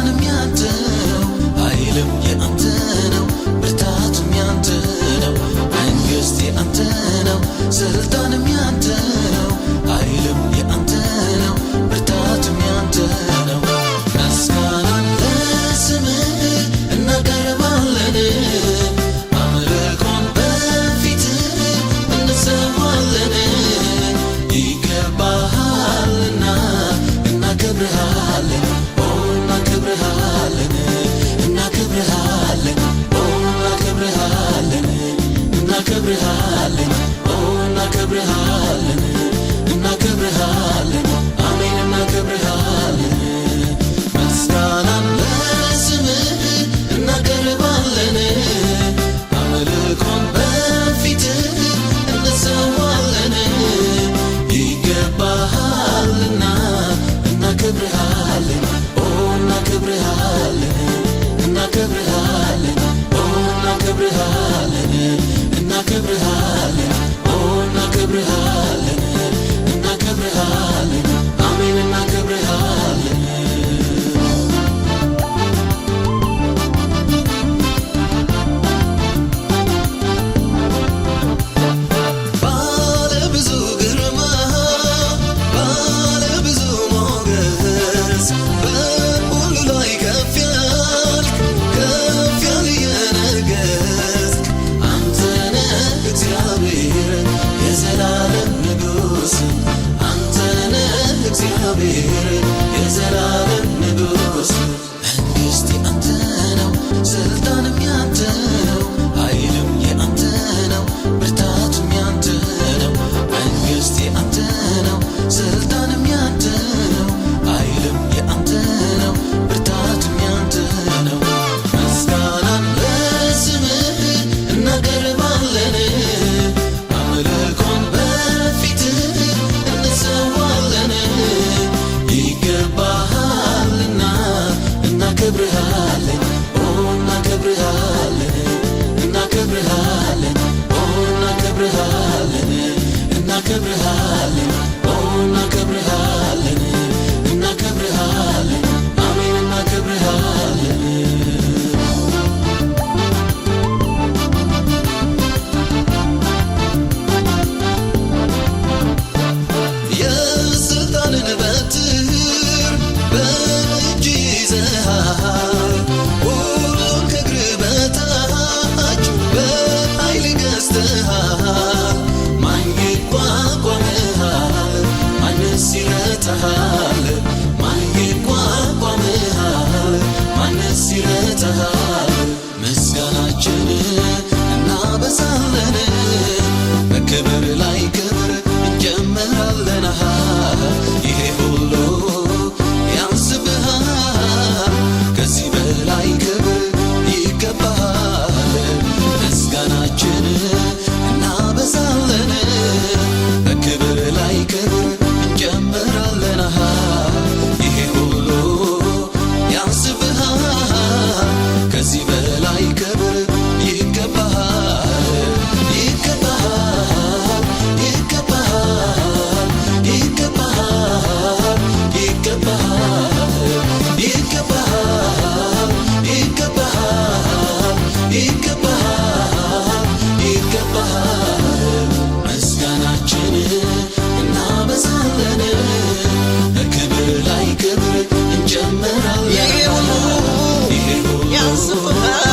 ስልጣንም ያንተ ነው ኃይልም ያንተ ነው ብርታትም ያንተ ነው መንግሥት ያንተ ነው ስልጣንም ያንተ ነው ኃይልም ያንተ ነው ብርታትም ያንተ ነው ምስጋናን ለስምህ እናቀርባለን አምልኮን በፊትህ እንሰዋለን ይገባሃልና እናከብርሃለን እናከብርሃለን እናከብርሃለን እናከብርሃለን እናከብርሃለን እናከብርሃለን እናከብርሃለን አሜን እናከብርሃለን ምስጋናን ለስምህ እናቀርባለን አምልኮን በፊትህ እንሰዋለን ይገባሃልና እናከብርሃለን እናከብርሃለን እናከብርሃለን እናከብርሃለን እናከብርሃለን እናከብርሃለን እናከብርሃለን አሜን እናከብርሃለን ባለብዙ ግርማ ባለብዙ ሞገስ በሁሉ ላይ ከፍ ያልክ የነገሥክ አንተ ነህ እግዚአብሔር የዘላለም ንጉሥ አንተ ነህ እግዚአብሔር የዘላለም ንጉሥ መንግሥት ያንተ ነው ስልጣንም ያንተ ነው ኃይልም ያንተ ነው ብርታትም ያንተ ነው መንግሥት ያንተ ነው ስልጣንም ያንተ ነው ኃይልም ያንተ ነው ብርታትም ያንተ ነው ምስጋናን ለስምህ እናቀርባለን አምልኮን በፊትህ እንሰዋለን ይገባሃልና እናከብርሃለን እናከብርሃለን እናከብርሃለን እናከብርሃለን እናከብርሃለን እናከብርሃለን እናከብርሃለን አሜን እናከብርሃለን የስልጣንን በትር በእጅ ይዘሃል ሁሉን ከእግርህ በታች በኃይል ገዝተሃል ማን ይቋቋምሃል ማንስ ይረታሃል ማን ይቋቋምሃል ማንስ ይረታሃል ምስጋናችንን እናበዛለን በክብር ላይ ክብር እንጨምራለን ይሄ ሁሉ ያንስብሃል ከዚህ በላይ ክብር ይገባሃል ምስጋናችንን እናበዛለን በክብር ላይ ክብር እንጨምራለን ይሄ ሁሉ ያንስብሃል ከዚህ በላይ ክብር ይገባሃል ይገባሃል ይገባሃል ይገባሃል ይገባሃል ይገባሃል ይገባሃል ይገባሃል ምስጋናችንን እናበዛለን በክብር ላይ ክብር እንጨምራለን ይሄ ሁሉ ያንስብሃል